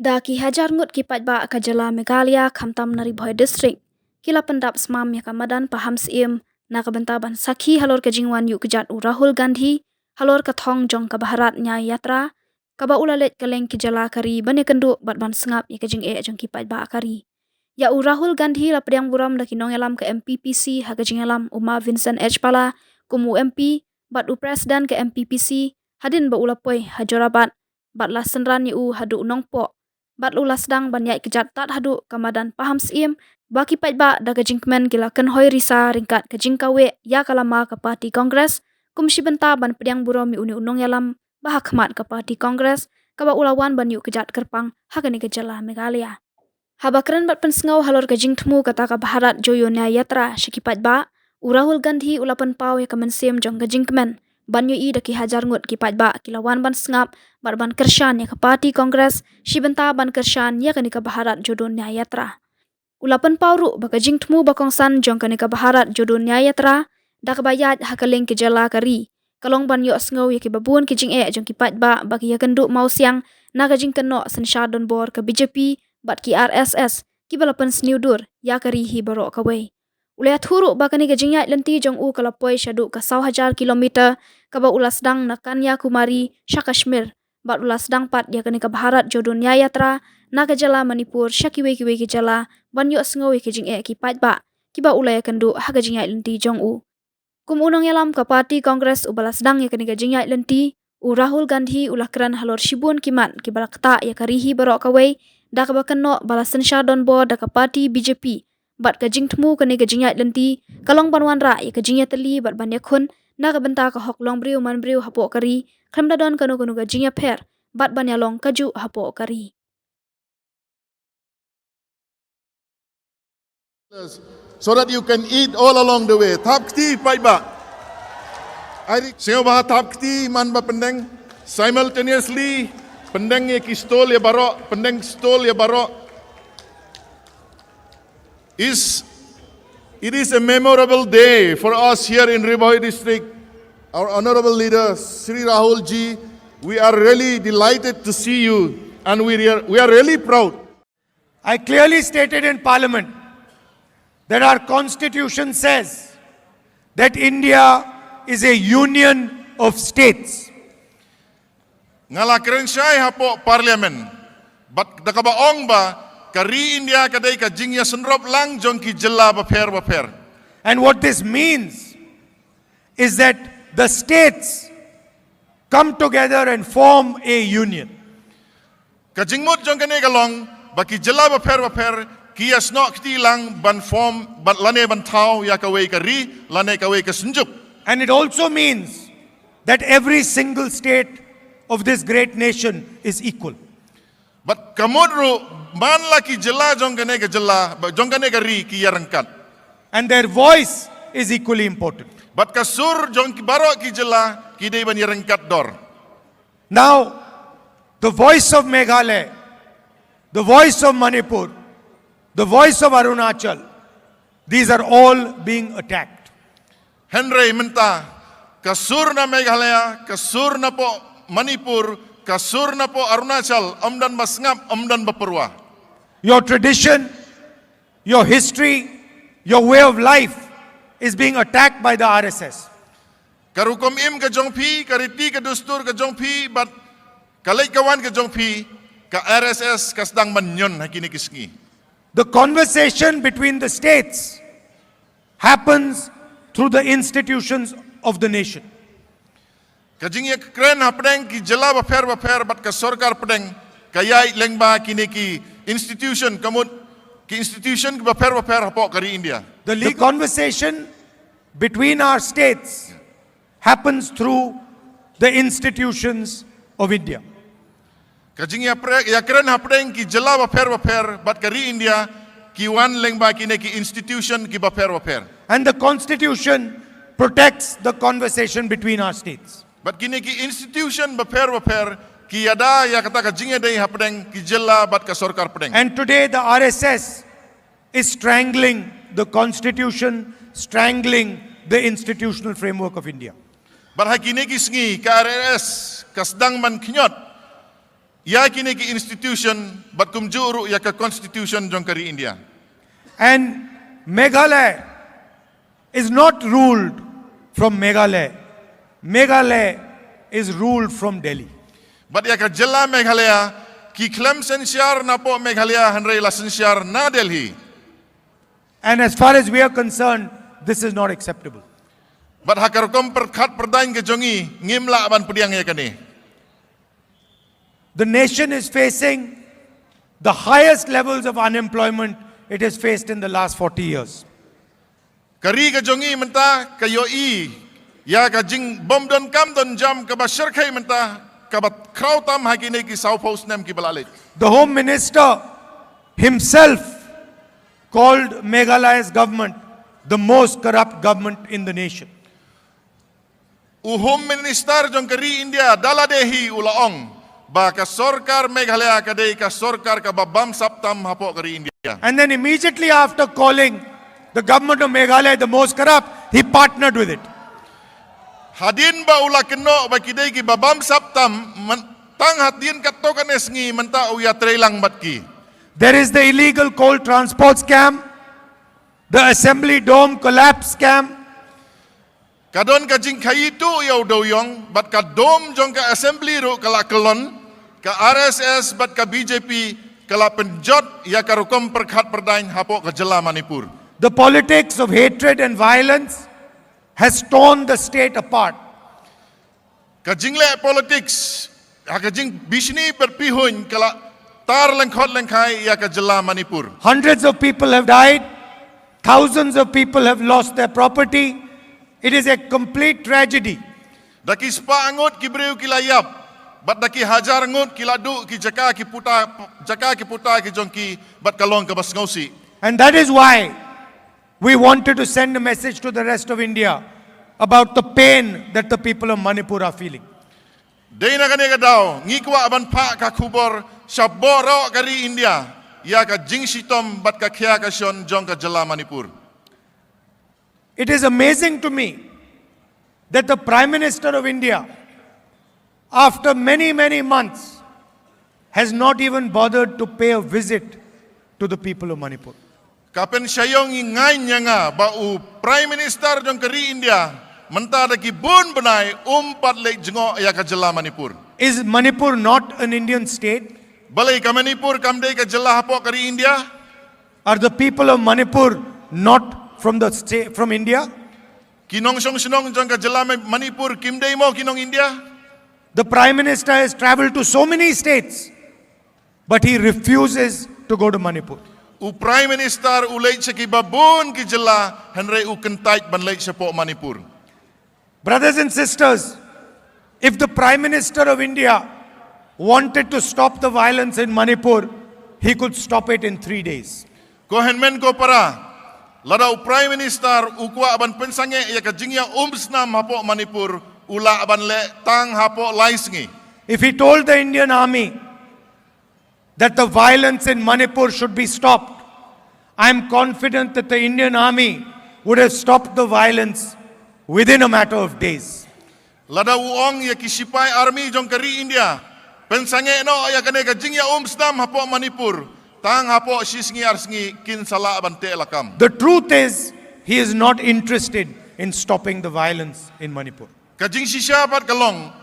Da ki hajar ngut ki patba ka jala Meghalaya khamtam nari boy district. Kila pendap smam ya kamadan paham siem na ka bentaban sakhi halor ka Jingwan yu kejat u Rahul Gandhi halor ka thong jong ka baharat nya yatra ka ba ulalet ka leng ki jala kari bane kendu bat ban sengap ya ka jing jong ki patba kari. Ya u Rahul Gandhi la pediang buram da ki nongelam ka MPPC ha ka jingelam Ïoh Mynsiem pala kumu MP bat u presiden ke MPPC hadin ba ulapoi hajorabat bat la senran yu hadu nongpo bat lula sedang banyai kejat tat hadu kamadan paham siem baki patba da ka jingkmen gila ken hoi risa ringkat ka jingkawe ya kalama ka parti kongres kumshi benta ban pediang buram yu unong yalam bahak khmat ka parti kongres ka ba ulawan ban yu kejat kerpang hakani ka jala Meghalaya. Habakran bat pensengau halor ka jingtmu kata ka baharat joyo nya yatra shiki patba u Rahul Gandhi ulapan pau ya ka Mynsiem jong ka jingkmen ban yu i da ki hajar ngut ki patba kilawan ban sengap bat ban kershan ya ka parti kongres shibenta ban kershan ya kani ka baharat jodon nya yatra. Ulapan pauru baka jingtmu bakongsan jong kani ka baharat jodon nya yatra da ka bayat hakaleng ki jala kari kalong ban yu asngau ya ki babun ki jing jong ki patba baki ya kendu mau siang na ka jing keno sensyadon bor ka BJP bat ki RSS ki balapan sniudur ya kari hi barok kawai. Ulaya thuru bakani ka jingyat lenti jong u kalapoi syadu ka 1,000 kilometer ka ba ulas dang na Kanyakumari sya Kashmir bat ulas dang pat ya kani ka baharat jodon nya yatra na ka jala Manipur sya kiwe ki jala ban yu asngau ki jing ki patba ki ba ulaya kendu ha ka jingyat lenti jong u. Kum unong yalam ka parti kongres u balas dang ya kani ka jingyat lenti u Rahul Gandhi ulah keran halor shibun kimat ki balakta ya karihi barok kawai da ka bakano balasan syadon bo da ka parti BJP bat ka jingtmu kani ka jingyat lenti kalong banwan ra ya ka jingyat teli bat ban yakhun na ka benta ka hok long briu man briu hapo kari khamda don kanu ka jingyat pher bat ban yalong kaju hapo kari. So that you can eat all along the way. Tapkti paiba. Seo bah tapkti man ba pendeng simultaneously pendeng ye ki stol ya barok pendeng stol ya barok. It is a memorable day for us here in Riboy district. Our honorable leader Sri Rahul ji, we are really delighted to see you and we are really proud. I clearly stated in Parliament that our constitution says that India is a union of states. Ngala kerensyai hapo parliament, bat dakabaong ba kari India kadai ka jingya senrop lang jong ki jela baper. And what this means is that the states come together and form a union. Ka jingmut jong kane kalong baki jela baper kias no kti lang ban form bat lane ban thau ya kawai kari lane kawai ka senjuk. And it also means that every single state of this great nation is equal. But kamudru man laki jela jong kane ka jela jong kane kari ki yarangkat. And their voice is equally important. But kasur jong ki barok ki jela ki dei ban yarangkat dor. Now, the voice of Meghalaya, the voice of Manipur, the voice of Arunachal, these are all being attacked. Henry menta kasur na Meghalaya, kasur na po Manipur, kasur na po Arunachal, amdan masngap, amdan baperwa. Your tradition, your history, your way of life is being attacked by the RSS. Karukom im ka jongpi, kariti ka dustur ka jongpi, but kalay kawan ka jongpi, ka RSS kasdang manyon hakini kisngi. The conversation between the states happens through the institutions of the nation. Kajing ya kren hapdeng ki jela baper bat ka sorkar pedeng kayai lengba kini ki institution kamut ki institution ki baper hapo kari India. The conversation between our states happens through the institutions of India. Kajing ya kren hapdeng ki jela baper bat kari India ki wan lengba kini ki institution ki baper. And the constitution protects the conversation between our states. But kini ki institution baper ki yada ya kata kajing ya dei hapdeng ki jela bat ka sorkar pedeng. And today the RSS is strangling the constitution, strangling the institutional framework of India. But hakini ki sngi ka RSS kasdang man kinyot Ya kini ki institution bat kumjuru ya ka constitution jong kari India. And Meghalaya is not ruled from Meghalaya. Meghalaya is ruled from Delhi. Bat ya ka jela Meghalaya ki klem sensiar na po Meghalaya hanrei la sensiar na Delhi. And as far as we are concerned, this is not acceptable. Bat hakarukom perkhat perdain ke jongi ngimla ban pediang ya kani. The nation is facing the highest levels of unemployment it has faced in the last 40 years. Kari ke jongi menta kayo I ya ka jing bom don kam don jam ka ba sharkhai menta ka ba kraw tam hakine ki South Post nem ki balalik. The Home Minister himself called Meghalaya's government the most corrupt government in the nation. Home Minister jong kari India daladehi ulaong ba ka sorkar Meghalaya kadai ka sorkar ka babam saptam hapo kari India. And then immediately after calling the government of Meghalaya the most corrupt, he partnered with it. Hadin ba ula keno ba kidai ki babam saptam tang hadin katokan esngi menta uya trailang batki. There is the illegal coal transport scam, the assembly dome collapse scam. Kadon ka jing kayitu yaw doyong bat ka dom jong ka assembly ro kala kelon ka RSS bat ka BJP kala penjot ya karukom perkhat perdain hapo ka jela Manipur. The politics of hatred and violence has torn the state apart. Ka jingle politics ka jing bisni perpihun kala tar lengkhot lengkhai ya ka jela Manipur. Hundreds of people have died. Thousands of people have lost their property. It is a complete tragedy. Daki spa angot ki breu ki layap, bat daki hajar angot ki ladu ki jaka ki puta ki jongki bat kalong ka bas ngausi. And that is why we wanted to send a message to the rest of India about the pain that the people of Manipur are feeling. Dei na kani ka daw, ngikwa aban pa ka kubor saboro kari India, ya ka jing sitom bat ka khya ka syon jong ka jela Manipur. It is amazing to me that the Prime Minister of India, after many, many months, has not even bothered to pay a visit to the people of Manipur. Kapen syayong ingay niya nga ba u Prime Minister jong kari India, menta daki bun benai umpat lek jengo ya ka jela Manipur. Is Manipur not an Indian state? Balai ka Manipur kamdei ka jela hapo kari India? Are the people of Manipur not from the state, from India? Kinong song sinong jong ka jela Manipur kimdei mo kinong India? The Prime Minister has traveled to so many states, but he refuses to go to Manipur. U Prime Minister ulay sa kibabun ki jela henry u kentait ban lay sa po Manipur. Brothers and sisters, if the Prime Minister of India wanted to stop the violence in Manipur, he could stop it in 3 days. Ko henmen ko para lada u Prime Minister ukwa aban pensange ya ka jingya umsnam hapo Manipur ula aban le tang hapo laisngi. If he told the Indian army that the violence in Manipur should be stopped, I am confident that the Indian army would have stopped the violence within a matter of days. Lada uong ya kisipai army jong kari India pensange no ya kane ka jingya umsnam hapo Manipur tang hapo sisngi arsngi kin sala aban te lakam. The truth is, he is not interested in stopping the violence in Manipur. Kajing sisya pat kalong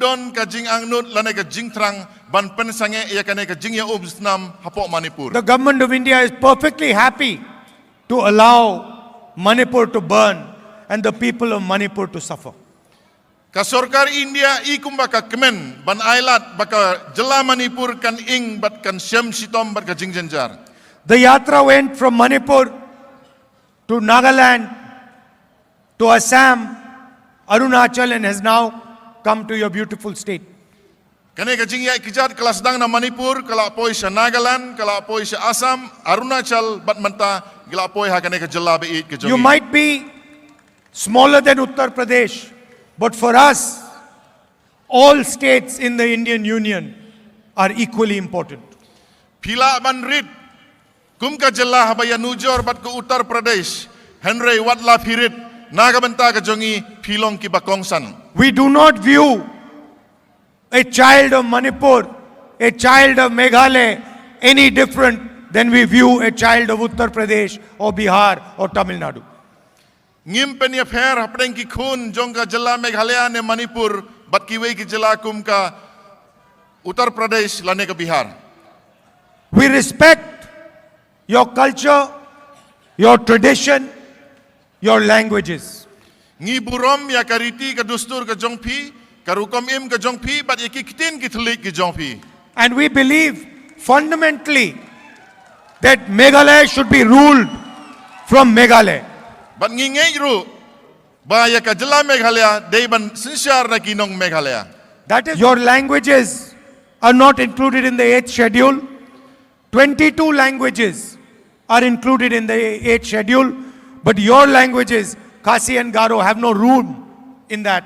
don kajing angnut lane kajing trang ban pensange ya kane kajing ya umsnam hapo Manipur. The government of India is perfectly happy to allow Manipur to burn and the people of Manipur to suffer. Ka sorkar India ikum baka kemen ban ailat baka jela Manipur kan ing bat kan syam sitom bat kajing jenjar. The yatra went from Manipur to Nagaland, to Assam, Arunachal, and has now come to your beautiful state. Kane kajing ya kijat kelas dang na Manipur kala poi sa Nagaland kala poi sa Assam Arunachal bat menta gila poi ha kane ka jela be it You might be smaller than Uttar Pradesh, but for us, all states in the Indian Union are equally important. Pila ban rit kum ka jela habaya nujor bat ko Uttar Pradesh Henry watla pirit naga benta ka jongi pilong ki bakongsan. We do not view a child of Manipur a child of Meghalaya any different than we view a child of Uttar Pradesh or Bihar or Tamil Nadu. Ngim penya pher hapdeng ki khun jong ka jala Meghalaya ne Manipur bat ki wei ki jala kum ka Uttar Pradesh lane ka Bihar. We respect your culture, your tradition, your languages. Ngi burom ya kariti ka dustur ka jongpi, ka rukom im ka jongpi, bat ya ki kitin ki thlik ki jongpi. And we believe fundamentally that Meghalaya should be ruled from Meghalaya. Bat ngi ngei ru, ba ya ka jala Meghalaya, dey ban sinsyar na kinong Meghalaya. That is, your languages are not included in the 8th schedule. 22 languages are included in the 8th schedule, but your languages, Khasi and Garo, have no room in that.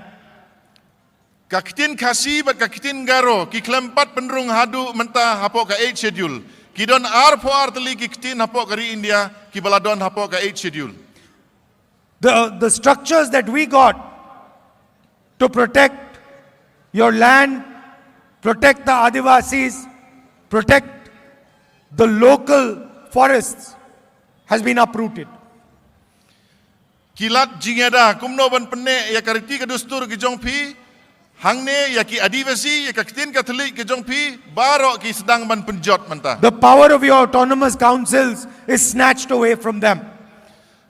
Kakitin Khasi bat kakitin Garo, ki klempat penrung hadu menta hapok ka 8 schedule. Ki don ar po arteli ki kitin hapok kari India, ki baladon hapok ka 8 schedule. The structures that we got to protect your land, protect the Adivasis, protect the local forests has been uprooted. Kilat jingeda kumno ban penne ya kariti ka dustur ki jongpi, hangne ya ki adivasi ya kakitin Catholic ki jongpi, baro ki sedang ban penjot menta. The power of your autonomous councils is snatched away from them.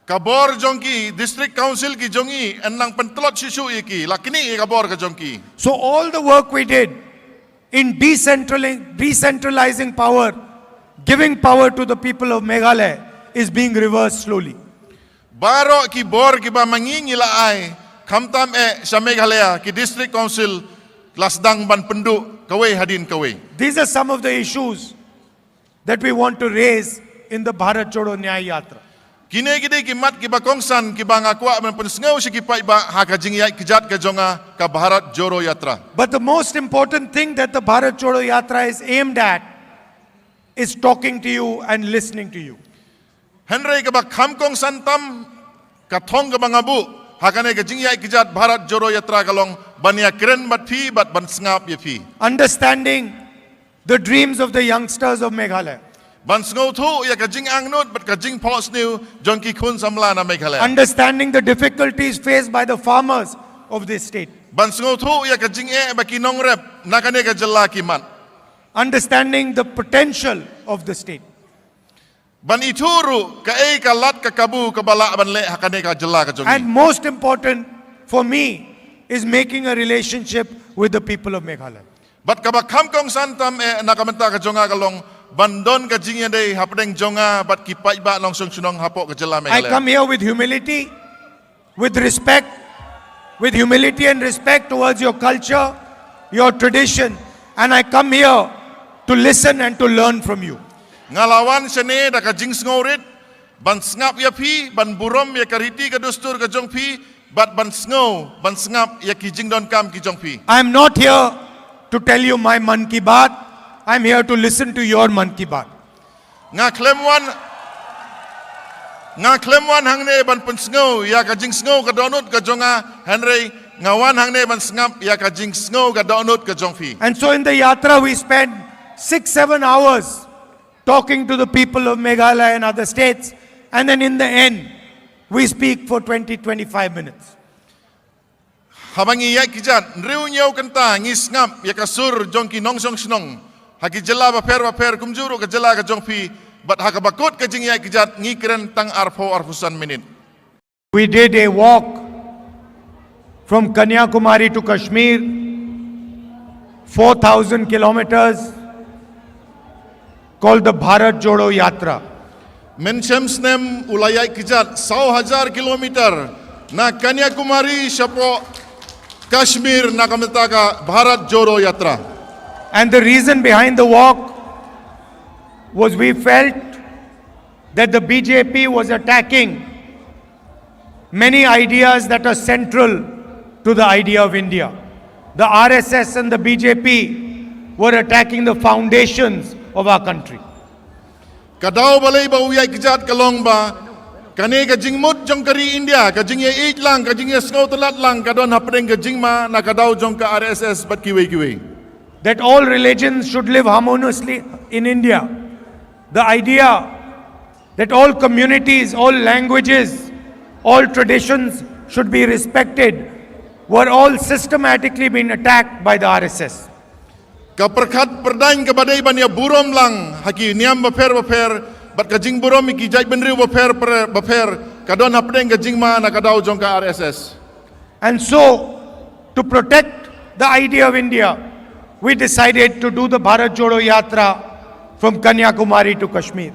Kabor jongki district council ki jongi enang pentelot sisu iki lakini kabor ka jongki. So all the work we did in decentralizing power, giving power to the people of Meghalaya, is being reversed slowly. Baro ki bor ki ba mangingila ai kamtam sa Meghalaya ki district council lasdang ban pendu kawai hadin kawai. These are some of the issues that we want to raise in the Bharat Jodo Nyaya Yatra. Kine gide ki mat ki ba kongsan ki ba ngakwa man pensngau si ki pai ba ha ka jingyai ki jat ka jonga ka Bharat Jodo Yatra. But the most important thing that the Bharat Jodo Yatra is aimed at is talking to you and listening to you. Henry ka ba kham kongsan tam ka thong ka ba ngabu ha ka ne ka jingyai ki jat Bharat Jodo Yatra kalong bania kren bat phi bat ban sngap ye phi. Understanding the dreams of the youngsters of Meghalaya. Ban sngau thu ya ka jing angnut bat ka jing pos new jongki khun samla na Meghalaya. Understanding the difficulties faced by the farmers of this state. Ban sngau thu ya ka jing e ba ki nong rep na ka ne ka jalla ki mat. Understanding the potential of the state. Ban ituru ka e ka lat ka kabu ka bala ban le ha ka ne ka jalla ka jongi. And most important for me is making a relationship with the people of Meghalaya. Bat ka ba kham kong santam e nakamenta ka jonga kalong bandon ka jingya day hapdeng jonga bat ki pai ba long sung sunong hapo ka jala I Meghalaya. come here with humility, with respect, with humility and respect towards your culture, your tradition, and I come here to listen and to learn from you. Ngalawan sene da ka jing sngorit ban sngap ya phi ban burom ya kariti ka dustur ka jong phi bat ban sngap ya ki jing don kam ki jong phi. I am not here to tell you my man ki baat. I am here to listen to your man ki baat. Nga klemwan hangne ban pensngau ya ka jing sngo ka donut ka jonga Henry ngawan hangne ban sngap ya ka jing sngo ka donut ka jong phi. And so in the yatra we spend 6-7 hours talking to the people of Meghalaya and other states, and then in the end we speak for 20-25 minutes. Habangi ya kijat riu nyau kenta ngis ngap ya kasur jongki nong song snong haki jela ba per kumjuru ka jela ka jongpi bat haka bakut ka jing ya kijat ngi keren tang arfo arfusan minit. We did a walk from Kanyakumari to Kashmir, 4,000 kilometers, called the Bharat Jodo Yatra. Mynsiem snem ulayai kijat 1,000 kilometer na Kanyakumari sapo Kashmir na kamita ka Bharat Jodo Yatra. And the reason behind the walk was we felt that the BJP was attacking many ideas that are central to the idea of India. The RSS and the BJP were attacking the foundations of our country. Kadau balai ba uyai kijat kalong ba kane ka jingmut jong kari India ka jing ye lang ka jing ye snow telat lang ka don hapdeng ka jingma na kadau jong ka RSS bat kiwe. that all religions should live harmoniously in India. The idea that all communities, all languages, all traditions should be respected were all systematically being attacked by the RSS. Kaperkat perdain kabadai bania burom lang haki niam baper bat kajing burom iki jai benriu baper kadon hapdeng kajing ma na kadau jongka RSS. And so, to protect the idea of India, we decided to do the Bharat Jodo Yatra from Kanyakumari to Kashmir.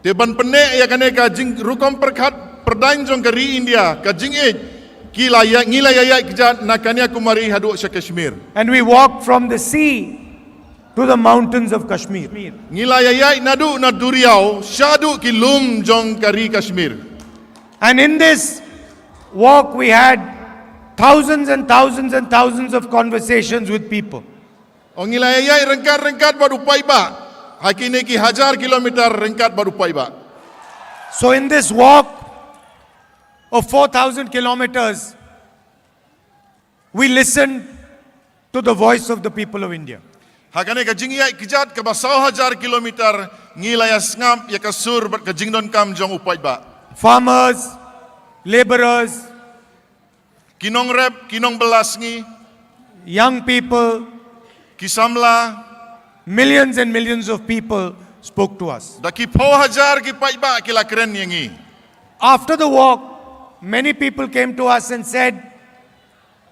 Te ban pene ya kane kajing rukom perkat perdain jong kari India kajing ngila ya kijat na Kanyakumari hadu sa Kashmir. And we walked from the sea to the mountains of Kashmir. Ngila ya nadu na duriau syadu kilum jong kari Kashmir. And in this walk we had thousands and thousands and thousands of conversations with people. O ngila ya rengkat baru paiba. Hakini ki hajar kilometer rengkat baru paiba. So in this walk of 4,000 kilometers, we listened to the voice of the people of India. Hakane kajing ya kijat ke basau hajar kilometer ngila ya ngam ya kasur bat kajing don kam jong upaiba. Farmers, laborers, Kinong rep, kinong belasngi, young people, kisamla, millions and millions of people spoke to us. daki pau hajar ki paiba kila keren yangi. After the walk, many people came to us and said,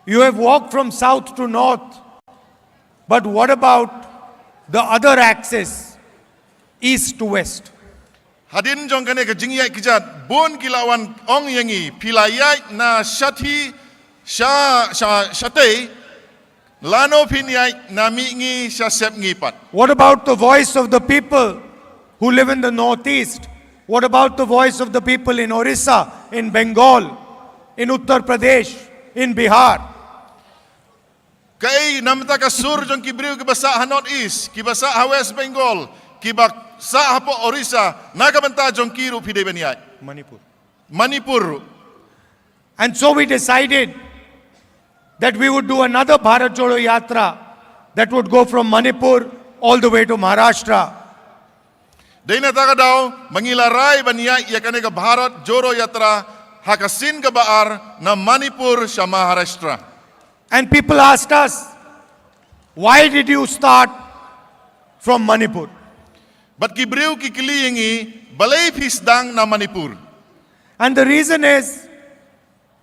"You have walked from south to north, but what about the other axis, east to west?" Hadin jong kane kajing ya kijat bon kilawan ong yangi pilayai na shathi shatei lano pinyai na mingi sha sep ngipat. What about the voice of the people who live in the northeast? What about the voice of the people in Orissa, in Bengal, in Uttar Pradesh, in Bihar? Kai namta ka sur jong kibriu ki basa ha north east, ki basa ha west Bengal, ki basa ha po Orissa, nagabanta jong kiru pide banyai. Manipur. And so we decided that we would do another Bharat Jodo Yatra that would go from Manipur all the way to Maharashtra. Dina taka daw mangilaray banyai ya kane ka Bharat Jodo Yatra hakasin ka baar na Manipur sa Maharashtra. And people asked us, why did you start from Manipur? Bat kibriu ki kiliingi balay pisdang na Manipur. And the reason is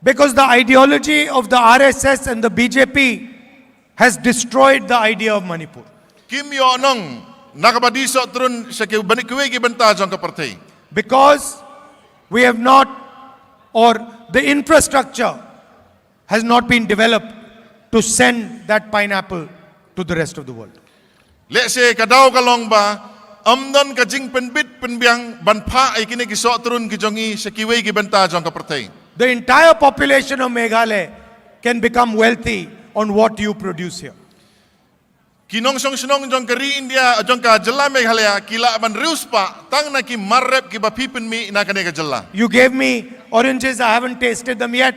because the ideology of the RSS and the BJP has destroyed the idea of Manipur. Kim yo nong nakabadiso trun sa kibanikwe ki banta jong ka partay. Because we have not, or the infrastructure has not been developed to send that pineapple to the rest of the world. Let's say kadaw kalong ba amdon kajing penbit penbiang banpa ay kini kisok turun kijongi sa kiway ki banta jong ka partay. The entire population of Meghalaya can become wealthy on what you produce here. Kinong song sinong jong kari India jong ka jela Meghalaya kila ban rius pa tang na ki marrep ki bapipen mi na kane ka jela. You gave me oranges, I haven't tasted them yet,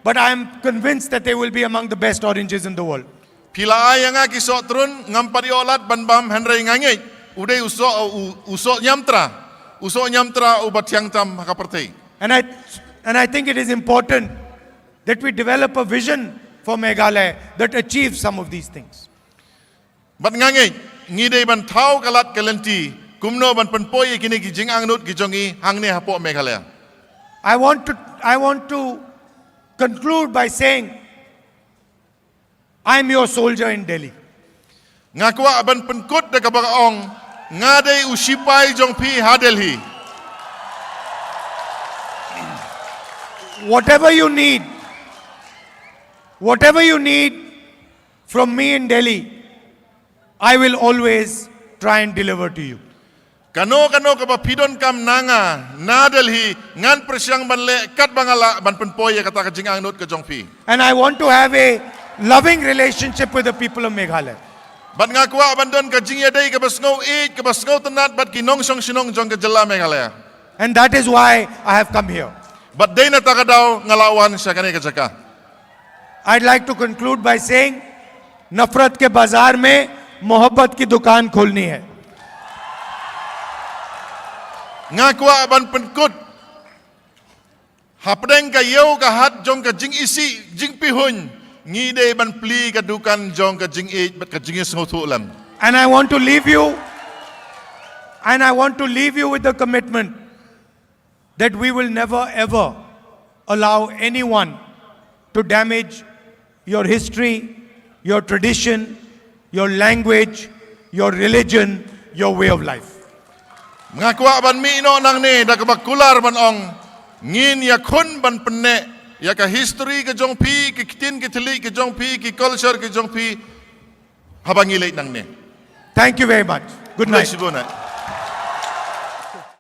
but I am convinced that they will be among the best oranges in the world. Pila ay nga kisok turun ngampari olat banbam henry ngangay uday uso nyamtra ubat yang tam hakapartay. And I think it is important that we develop a vision for Meghalaya that achieves some of these things. Bat ngangay ngide ban tau kalat kalenti kumno ban penpoy kini ki jing angnut ki jongi hangne hapo Meghalaya. I want to conclude by saying, I am your soldier in Delhi. Ngakwa ban penkut de kabagaong ngade usipay jong pi ha Delhi. Whatever you need from me in Delhi, I will always try and deliver to you. Kano ka ba pidon kam nanga na Delhi ngan presyang banle kat bangala ban penpoy kata ka jing angnut ka jong pi. And I want to have a loving relationship with the people of Meghalaya. Bat ngakwa bandon ka jing yaday ka basngaw tenat bat kinong song sinong jong ka jela Meghalaya. And that is why I have come here. But day na taka daw ngalawan sa kanay kajaka. I'd like to conclude by saying, नफरत के बाजार में मोहब्बत की दुकान खोलनी है. Ngakwa ban penkut. Hapdeng ka yeu ka hat jong ka jing isi jing pihun. Ngide ban pli ka dukan jong ka jing e ka jing sotu lam. And I want to leave you with the commitment that we will never ever allow anyone to damage your history, your tradition, your language, your religion, your way of life. Ngakwa ban mi no nang ne da ka bakular ban ong ngin ya khun ban penne ya ka history ka jong pi ki tin ki thli ki jong pi ki culture ki jong pi habangi leit nang ne. Thank you very much. Good night. Bless you, Bona.